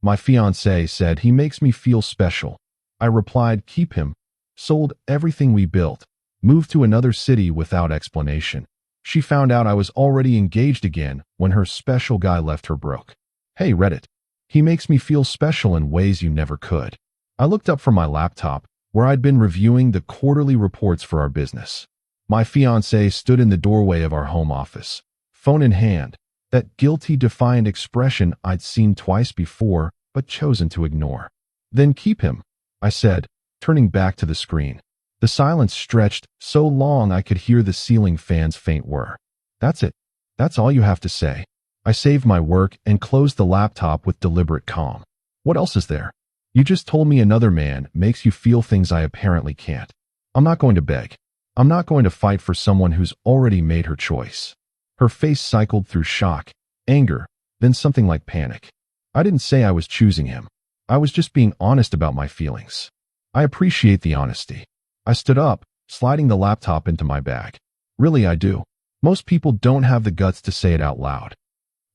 My fiancée said he makes me feel special. I replied, keep him. Sold everything we built. Moved to another city without explanation. She found out I was already engaged again when her special guy left her broke. Hey Reddit. He makes me feel special in ways you never could. I looked up from my laptop, where I'd been reviewing the quarterly reports for our business. My fiancé stood in the doorway of our home office, phone in hand, that guilty, defiant expression I'd seen twice before but chosen to ignore. Then keep him, I said, turning back to the screen. The silence stretched so long I could hear the ceiling fan's faint whir. That's it. That's all you have to say. I saved my work and closed the laptop with deliberate calm. What else is there? You just told me another man makes you feel things I apparently can't. I'm not going to beg. I'm not going to fight for someone who's already made her choice. Her face cycled through shock, anger, then something like panic. I didn't say I was choosing him. I was just being honest about my feelings. I appreciate the honesty. I stood up, sliding the laptop into my bag. Really, I do. Most people don't have the guts to say it out loud.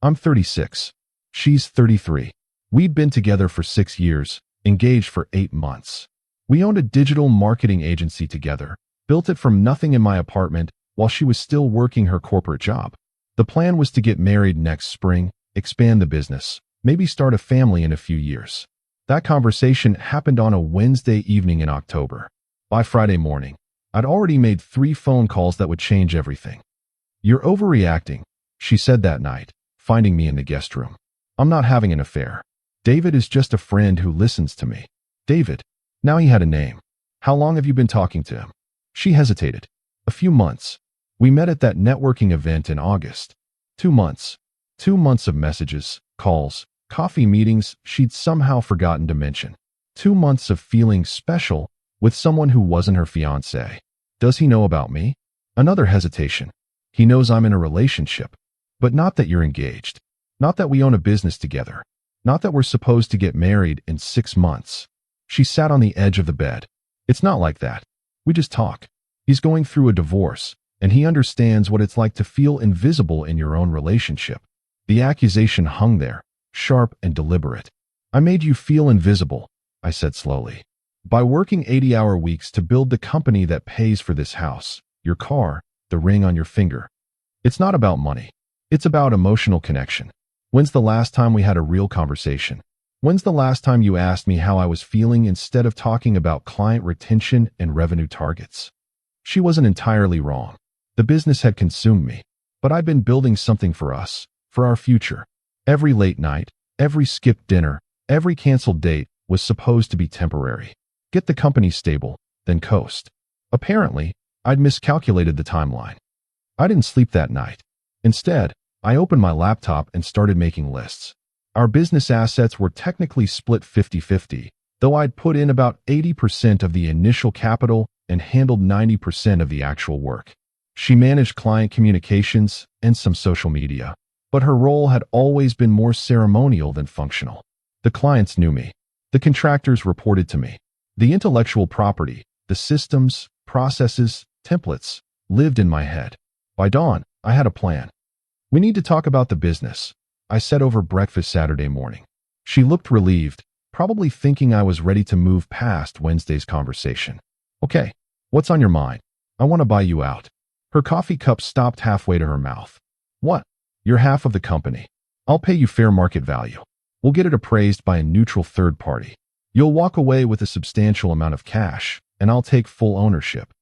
I'm 36. She's 33. We'd been together for 6 years, engaged for 8 months. We owned a digital marketing agency together, built it from nothing in my apartment while she was still working her corporate job. The plan was to get married next spring, expand the business, maybe start a family in a few years. That conversation happened on a Wednesday evening in October. By Friday morning, I'd already made 3 phone calls that would change everything. You're overreacting, she said that night, finding me in the guest room. I'm not having an affair. David is just a friend who listens to me. David. Now he had a name. How long have you been talking to him? She hesitated. A few months. We met at that networking event in August. 2 months. 2 months of messages, calls, coffee meetings she'd somehow forgotten to mention. 2 months of feeling special with someone who wasn't her fiancé. Does he know about me? Another hesitation. He knows I'm in a relationship. But not that you're engaged. Not that we own a business together. Not that we're supposed to get married in 6 months. She sat on the edge of the bed. It's not like that. We just talk. He's going through a divorce, and he understands what it's like to feel invisible in your own relationship. The accusation hung there, sharp and deliberate. I made you feel invisible, I said slowly. By working 80-hour weeks to build the company that pays for this house, your car, the ring on your finger. It's not about money. It's about emotional connection. When's the last time we had a real conversation? When's the last time you asked me how I was feeling instead of talking about client retention and revenue targets? She wasn't entirely wrong. The business had consumed me, but I'd been building something for us, for our future. Every late night, every skipped dinner, every canceled date was supposed to be temporary. Get the company stable, then coast. Apparently, I'd miscalculated the timeline. I didn't sleep that night. Instead, I opened my laptop and started making lists. Our business assets were technically split 50-50, though I'd put in about 80% of the initial capital and handled 90% of the actual work. She managed client communications and some social media, but her role had always been more ceremonial than functional. The clients knew me. The contractors reported to me. The intellectual property, the systems, processes, templates, lived in my head. By dawn, I had a plan. We need to talk about the business, I said over breakfast Saturday morning. She looked relieved, probably thinking I was ready to move past Wednesday's conversation. Okay, what's on your mind? I want to buy you out. Her coffee cup stopped halfway to her mouth. What? You're half of the company. I'll pay you fair market value. We'll get it appraised by a neutral third party. You'll walk away with a substantial amount of cash, and I'll take full ownership.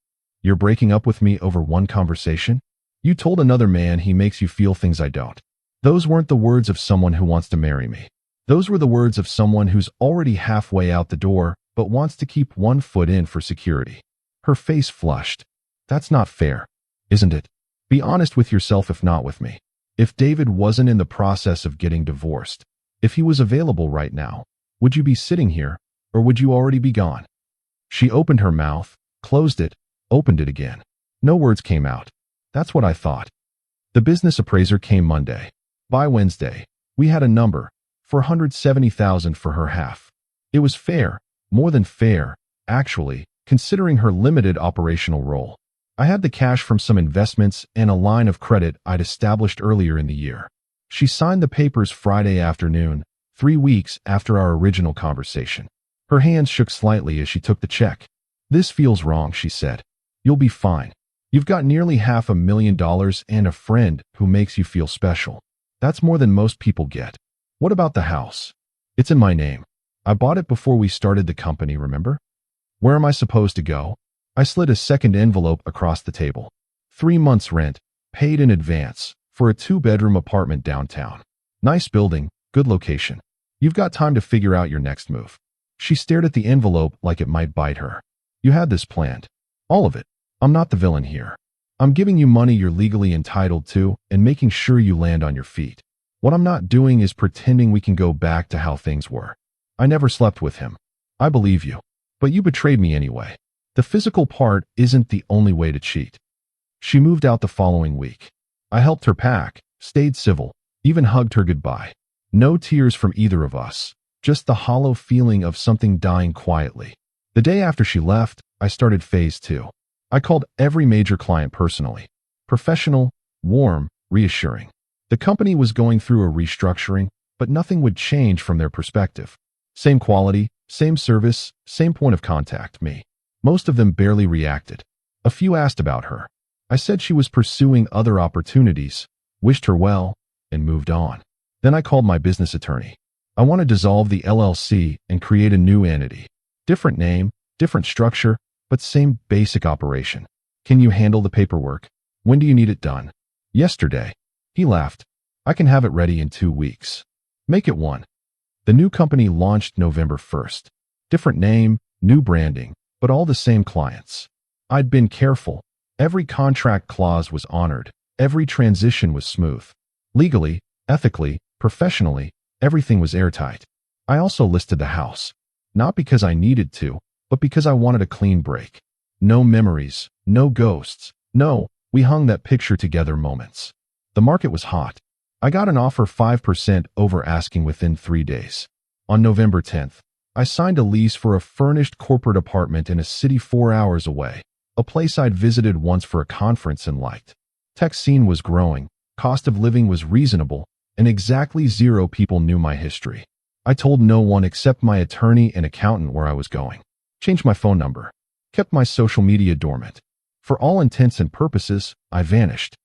You're breaking up with me over one conversation? You told another man he makes you feel things I don't. Those weren't the words of someone who wants to marry me. Those were the words of someone who's already halfway out the door, but wants to keep one foot in for security. Her face flushed. That's not fair, isn't it? Be honest with yourself if not with me. If David wasn't in the process of getting divorced, if he was available right now, would you be sitting here, or would you already be gone? She opened her mouth, closed it, opened it again. No words came out. That's what I thought. The business appraiser came Monday. By Wednesday, we had a number, $470,000 for her half. It was fair, more than fair, actually, considering her limited operational role. I had the cash from some investments and a line of credit I'd established earlier in the year. She signed the papers Friday afternoon, 3 weeks after our original conversation. Her hands shook slightly as she took the check. "This feels wrong," she said. "You'll be fine. You've got nearly $500,000 and a friend who makes you feel special. That's more than most people get. What about the house? It's in my name. I bought it before we started the company, remember? Where am I supposed to go?" I slid a second envelope across the table. 3 months' rent, paid in advance, for a 2-bedroom apartment downtown. Nice building, good location. You've got time to figure out your next move. She stared at the envelope like it might bite her. "You had this planned. All of it. I'm not the villain here. I'm giving you money you're legally entitled to and making sure you land on your feet. What I'm not doing is pretending we can go back to how things were. I never slept with him. I believe you. But you betrayed me anyway. The physical part isn't the only way to cheat." She moved out the following week. I helped her pack, stayed civil, even hugged her goodbye. No tears from either of us, just the hollow feeling of something dying quietly. The day after she left, I started phase 2. I called every major client personally. Professional, warm, reassuring. The company was going through a restructuring, but nothing would change from their perspective. Same quality, same service, same point of contact, me. Most of them barely reacted. A few asked about her. I said she was pursuing other opportunities, wished her well, and moved on. Then I called my business attorney. I want to dissolve the LLC and create a new entity. Different name, different structure, but same basic operation. Can you handle the paperwork? When do you need it done? Yesterday. He laughed. I can have it ready in 2 weeks. Make it 1. The new company launched November 1st. Different name, new branding, but all the same clients. I'd been careful. Every contract clause was honored. Every transition was smooth. Legally, ethically, professionally, everything was airtight. I also listed the house. Not because I needed to, but because I wanted a clean break. No memories, no ghosts. No, we hung that picture together moments. The market was hot. I got an offer 5% over asking within 3 days. On November 10th, I signed a lease for a furnished corporate apartment in a city 4 hours away, a place I'd visited once for a conference and liked. Tech scene was growing, cost of living was reasonable, and exactly 0 people knew my history. I told no one except my attorney and accountant where I was going. Changed my phone number. Kept my social media dormant. For all intents and purposes, I vanished.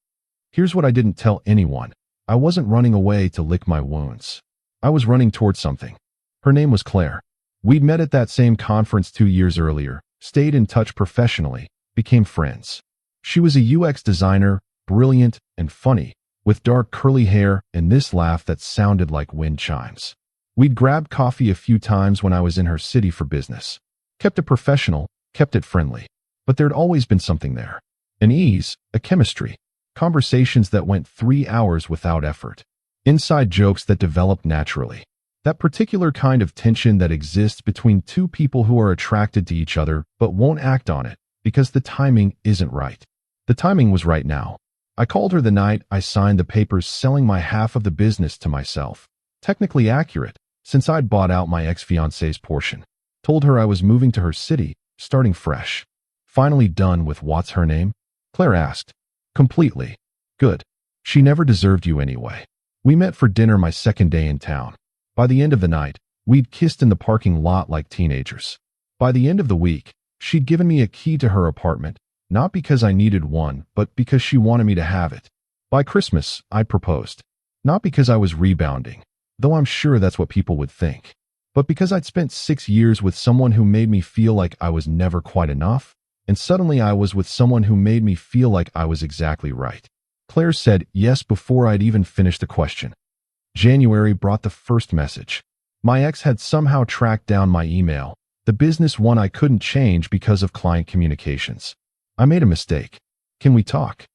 Here's what I didn't tell anyone. I wasn't running away to lick my wounds. I was running towards something. Her name was Claire. We'd met at that same conference 2 years earlier, stayed in touch professionally, became friends. She was a UX designer, brilliant and funny, with dark curly hair and this laugh that sounded like wind chimes. We'd grabbed coffee a few times when I was in her city for business. Kept it professional, kept it friendly. But there'd always been something there. An ease, a chemistry. Conversations that went 3 hours without effort. Inside jokes that developed naturally. That particular kind of tension that exists between 2 people who are attracted to each other but won't act on it because the timing isn't right. The timing was right now. I called her the night I signed the papers selling my half of the business to myself. Technically accurate, since I'd bought out my ex-fiancée's portion. Told her I was moving to her city, starting fresh. Finally done with what's her name? Claire asked. Completely. Good. She never deserved you anyway. We met for dinner my second day in town. By the end of the night, we'd kissed in the parking lot like teenagers. By the end of the week, she'd given me a key to her apartment, not because I needed one, but because she wanted me to have it. By Christmas, I proposed. Not because I was rebounding, though I'm sure that's what people would think, but because I'd spent 6 years with someone who made me feel like I was never quite enough, and suddenly I was with someone who made me feel like I was exactly right. Claire said yes before I'd even finished the question. January brought the first message. My ex had somehow tracked down my email, the business one I couldn't change because of client communications. I made a mistake. Can we talk?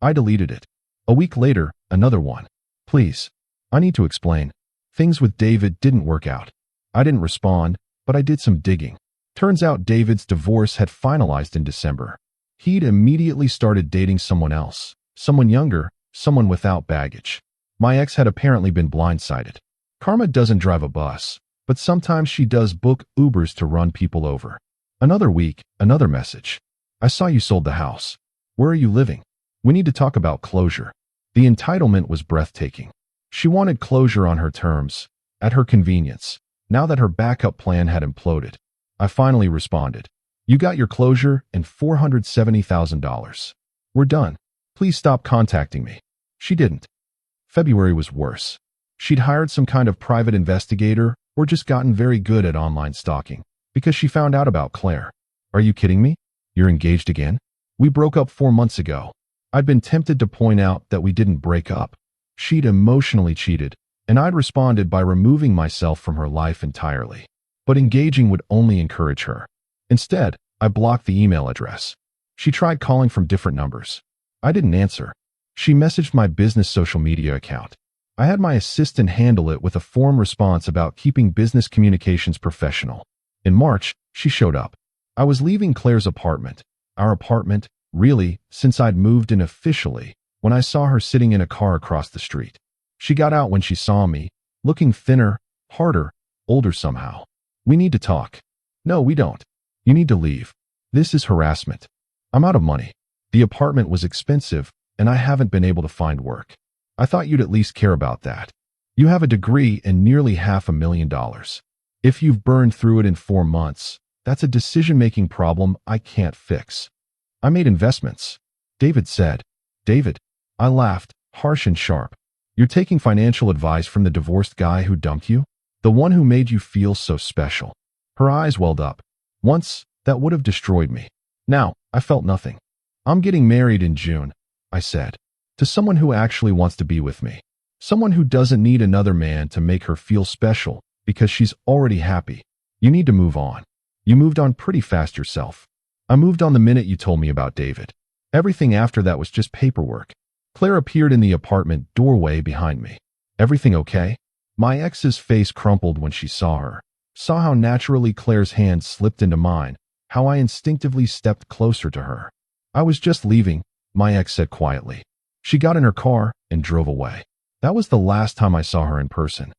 I deleted it. A week later, another one. Please. I need to explain. Things with David didn't work out. I didn't respond, but I did some digging. Turns out David's divorce had finalized in December. He'd immediately started dating someone else, someone younger, someone without baggage. My ex had apparently been blindsided. Karma doesn't drive a bus, but sometimes she does book Ubers to run people over. Another week, another message. I saw you sold the house. Where are you living? We need to talk about closure. The entitlement was breathtaking. She wanted closure on her terms, at her convenience. Now that her backup plan had imploded, I finally responded. You got your closure and $470,000. We're done. Please stop contacting me. She didn't. February was worse. She'd hired some kind of private investigator or just gotten very good at online stalking because she found out about Claire. Are you kidding me? You're engaged again? We broke up 4 months ago. I'd been tempted to point out that we didn't break up. She'd emotionally cheated, and I'd responded by removing myself from her life entirely. But engaging would only encourage her. Instead, I blocked the email address. She tried calling from different numbers. I didn't answer. She messaged my business social media account. I had my assistant handle it with a form response about keeping business communications professional. In March, she showed up. I was leaving Claire's apartment. Our apartment, really, since I'd moved in officially, when I saw her sitting in a car across the street. She got out when she saw me, looking thinner, harder, older somehow. We need to talk. No, we don't. You need to leave. This is harassment. I'm out of money. The apartment was expensive, and I haven't been able to find work. I thought you'd at least care about that. You have a degree and nearly $500,000. If you've burned through it in 4 months, that's a decision-making problem I can't fix. I made investments, David said. David? I laughed, harsh and sharp. You're taking financial advice from the divorced guy who dumped you? The one who made you feel so special. Her eyes welled up. Once, that would have destroyed me. Now, I felt nothing. I'm getting married in June, I said. To someone who actually wants to be with me. Someone who doesn't need another man to make her feel special because she's already happy. You need to move on. You moved on pretty fast yourself. I moved on the minute you told me about David. Everything after that was just paperwork. Claire appeared in the apartment doorway behind me. Everything okay? My ex's face crumpled when she saw her. Saw how naturally Claire's hand slipped into mine, how I instinctively stepped closer to her. I was just leaving, my ex said quietly. She got in her car and drove away. That was the last time I saw her in person.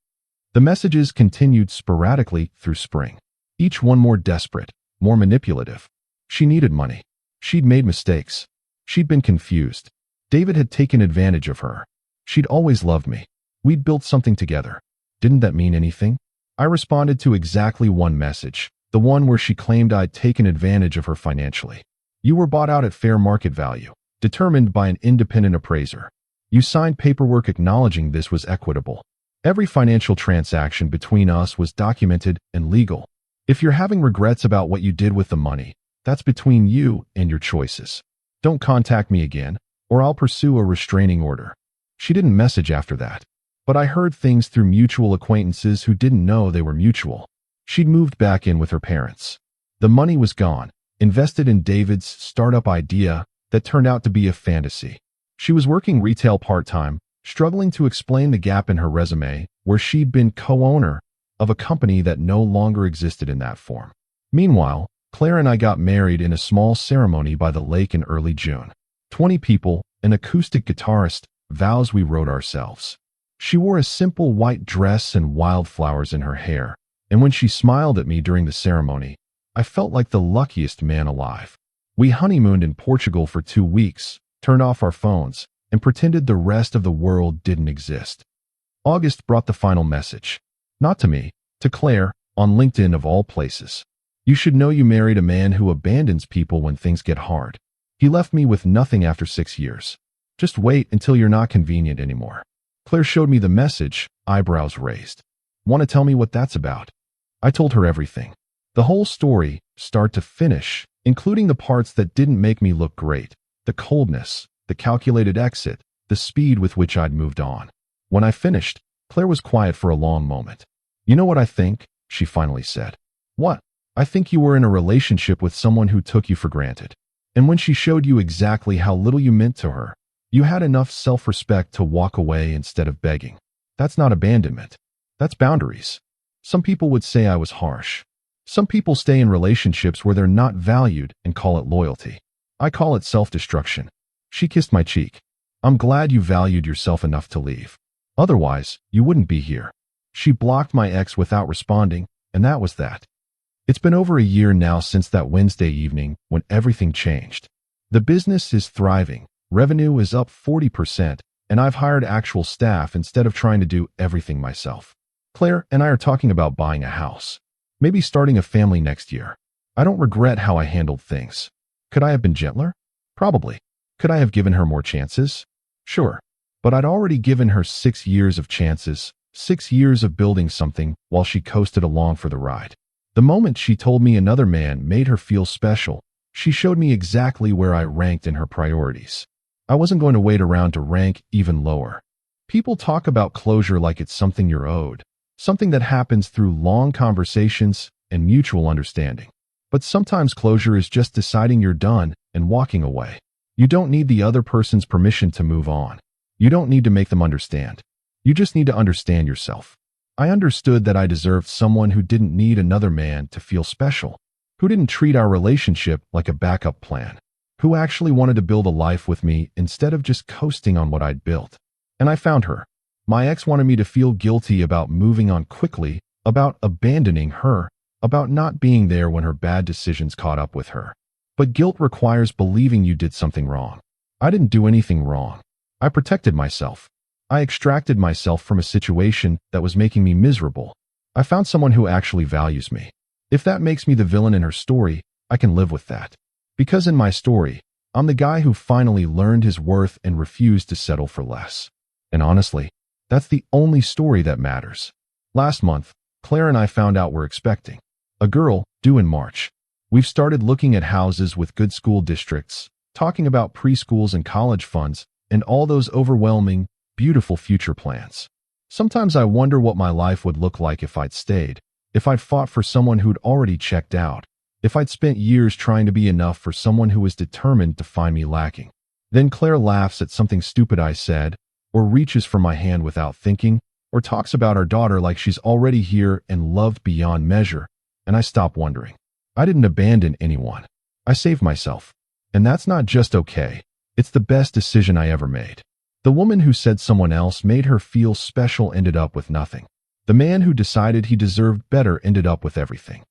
The messages continued sporadically through spring, each one more desperate, more manipulative. She needed money. She'd made mistakes. She'd been confused. David had taken advantage of her. She'd always loved me. We'd built something together. Didn't that mean anything? I responded to exactly one message, the one where she claimed I'd taken advantage of her financially. You were bought out at fair market value, determined by an independent appraiser. You signed paperwork acknowledging this was equitable. Every financial transaction between us was documented and legal. If you're having regrets about what you did with the money, that's between you and your choices. Don't contact me again, or I'll pursue a restraining order. She didn't message after that, but I heard things through mutual acquaintances who didn't know they were mutual. She'd moved back in with her parents. The money was gone, invested in David's startup idea that turned out to be a fantasy. She was working retail part-time, struggling to explain the gap in her resume where she'd been co-owner of a company that no longer existed in that form. Meanwhile, Claire and I got married in a small ceremony by the lake in early June. 20 people, an acoustic guitarist, vows we wrote ourselves. She wore a simple white dress and wildflowers in her hair, and when she smiled at me during the ceremony, I felt like the luckiest man alive. We honeymooned in Portugal for 2 weeks, turned off our phones, and pretended the rest of the world didn't exist. August brought the final message. Not to me, to Claire, on LinkedIn of all places. You should know you married a man who abandons people when things get hard. He left me with nothing after 6 years. Just wait until you're not convenient anymore. Claire showed me the message, eyebrows raised. Want to tell me what that's about? I told her everything. The whole story, start to finish, including the parts that didn't make me look great. The coldness, the calculated exit, the speed with which I'd moved on. When I finished, Claire was quiet for a long moment. You know what I think? She finally said. What? I think you were in a relationship with someone who took you for granted. And when she showed you exactly how little you meant to her, you had enough self-respect to walk away instead of begging. That's not abandonment. That's boundaries. Some people would say I was harsh. Some people stay in relationships where they're not valued and call it loyalty. I call it self-destruction. She kissed my cheek. I'm glad you valued yourself enough to leave. Otherwise, you wouldn't be here. She blocked my ex without responding, and that was that. It's been over a year now since that Wednesday evening when everything changed. The business is thriving, revenue is up 40%, and I've hired actual staff instead of trying to do everything myself. Claire and I are talking about buying a house. Maybe starting a family next year. I don't regret how I handled things. Could I have been gentler? Probably. Could I have given her more chances? Sure. But I'd already given her 6 years of chances, 6 years of building something while she coasted along for the ride. The moment she told me another man made her feel special, she showed me exactly where I ranked in her priorities. I wasn't going to wait around to rank even lower. People talk about closure like it's something you're owed, something that happens through long conversations and mutual understanding. But sometimes closure is just deciding you're done and walking away. You don't need the other person's permission to move on. You don't need to make them understand. You just need to understand yourself. I understood that I deserved someone who didn't need another man to feel special, who didn't treat our relationship like a backup plan, who actually wanted to build a life with me instead of just coasting on what I'd built. And I found her. My ex wanted me to feel guilty about moving on quickly, about abandoning her, about not being there when her bad decisions caught up with her. But guilt requires believing you did something wrong. I didn't do anything wrong. I protected myself. I extracted myself from a situation that was making me miserable. I found someone who actually values me. If that makes me the villain in her story, I can live with that. Because in my story, I'm the guy who finally learned his worth and refused to settle for less. And honestly, that's the only story that matters. Last month, Claire and I found out we're expecting a girl due in March. We've started looking at houses with good school districts, talking about preschools and college funds, and all those overwhelming, beautiful future plans. Sometimes I wonder what my life would look like if I'd stayed, if I'd fought for someone who'd already checked out, if I'd spent years trying to be enough for someone who was determined to find me lacking. Then Claire laughs at something stupid I said, or reaches for my hand without thinking, or talks about our daughter like she's already here and loved beyond measure, and I stop wondering. I didn't abandon anyone. I saved myself. And that's not just okay. It's the best decision I ever made. The woman who said someone else made her feel special ended up with nothing. The man who decided he deserved better ended up with everything.